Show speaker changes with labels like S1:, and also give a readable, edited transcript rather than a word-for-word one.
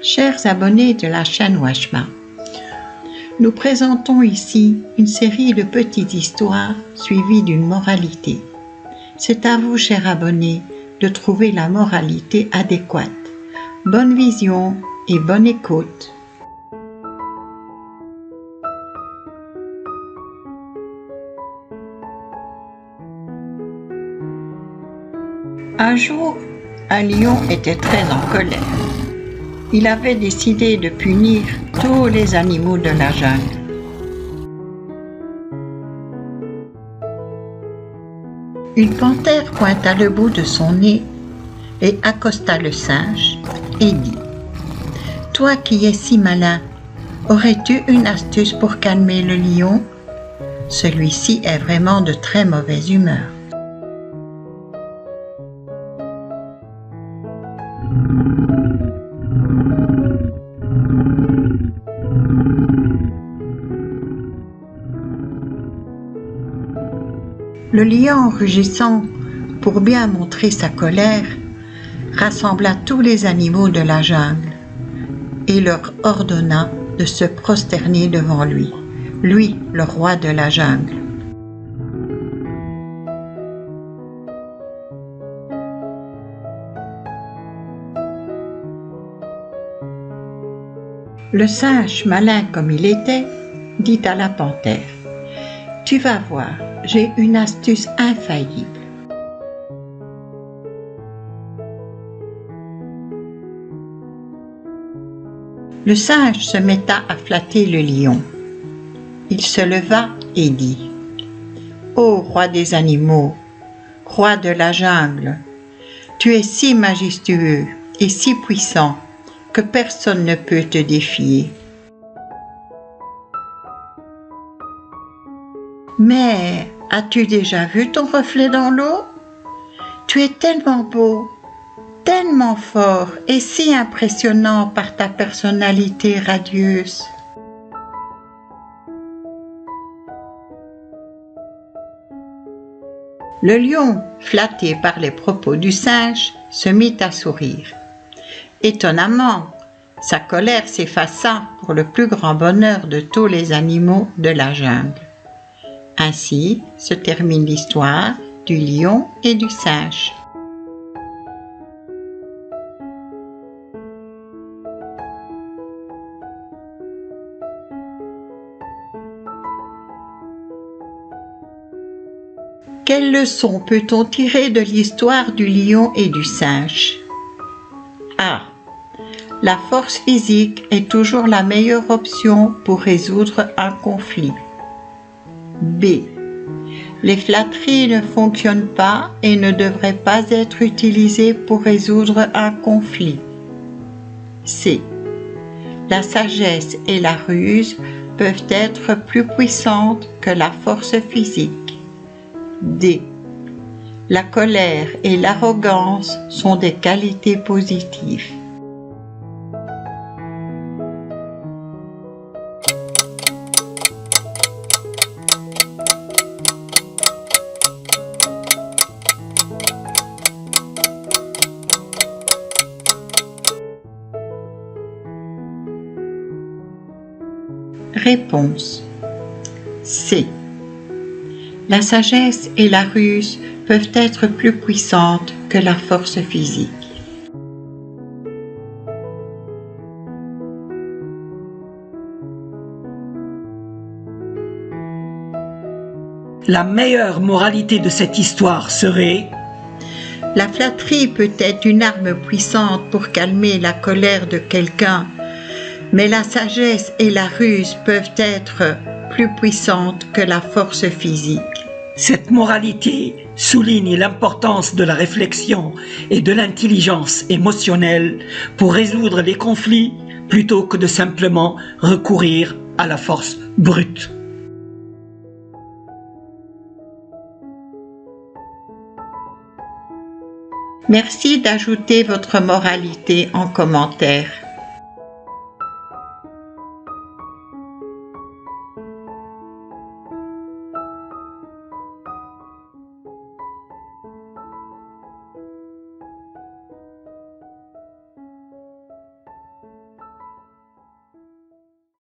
S1: Chers abonnés de la chaîne Washma, nous présentons ici une série de petites histoires suivies d'une moralité. C'est à vous, chers abonnés, de trouver la moralité adéquate. Bonne vision et bonne écoute. Un jour, un lion était très en colère. Il avait décidé de punir tous les animaux de la jungle. Une panthère pointa le bout de son nez et accosta le singe et dit : « Toi qui es si malin, aurais-tu une astuce pour calmer le lion ? Celui-ci est vraiment de très mauvaise humeur. » Le lion, rugissant pour bien montrer sa colère, rassembla tous les animaux de la jungle et leur ordonna de se prosterner devant lui, le roi de la jungle. Le singe, malin comme il était, dit à la panthère : « Tu vas voir, j'ai une astuce infaillible. » Le singe se metta à flatter le lion. Il se leva et dit : « Ô roi des animaux, roi de la jungle, tu es si majestueux et si puissant que personne ne peut te défier. Mais as-tu déjà vu ton reflet dans l'eau ? Tu es tellement beau, tellement fort et si impressionnant par ta personnalité radieuse. » Le lion, flatté par les propos du singe, se mit à sourire. Étonnamment, sa colère s'effaça pour le plus grand bonheur de tous les animaux de la jungle. Ainsi se termine l'histoire du lion et du singe. Quelle leçon peut-on tirer de l'histoire du lion et du singe ? A. La force physique est toujours la meilleure option pour résoudre un conflit. B. Les flatteries ne fonctionnent pas et ne devraient pas être utilisées pour résoudre un conflit. C. La sagesse et la ruse peuvent être plus puissantes que la force physique. D. La colère et l'arrogance sont des qualités positives. Réponse C. La sagesse et la ruse peuvent être plus puissantes que la force physique.
S2: La meilleure moralité de cette histoire serait :
S1: la flatterie peut être une arme puissante pour calmer la colère de quelqu'un, mais la sagesse et la ruse peuvent être plus puissantes que la force physique.
S2: Cette moralité souligne l'importance de la réflexion et de l'intelligence émotionnelle pour résoudre les conflits plutôt que de simplement recourir à la force brute.
S1: Merci d'ajouter votre moralité en commentaire.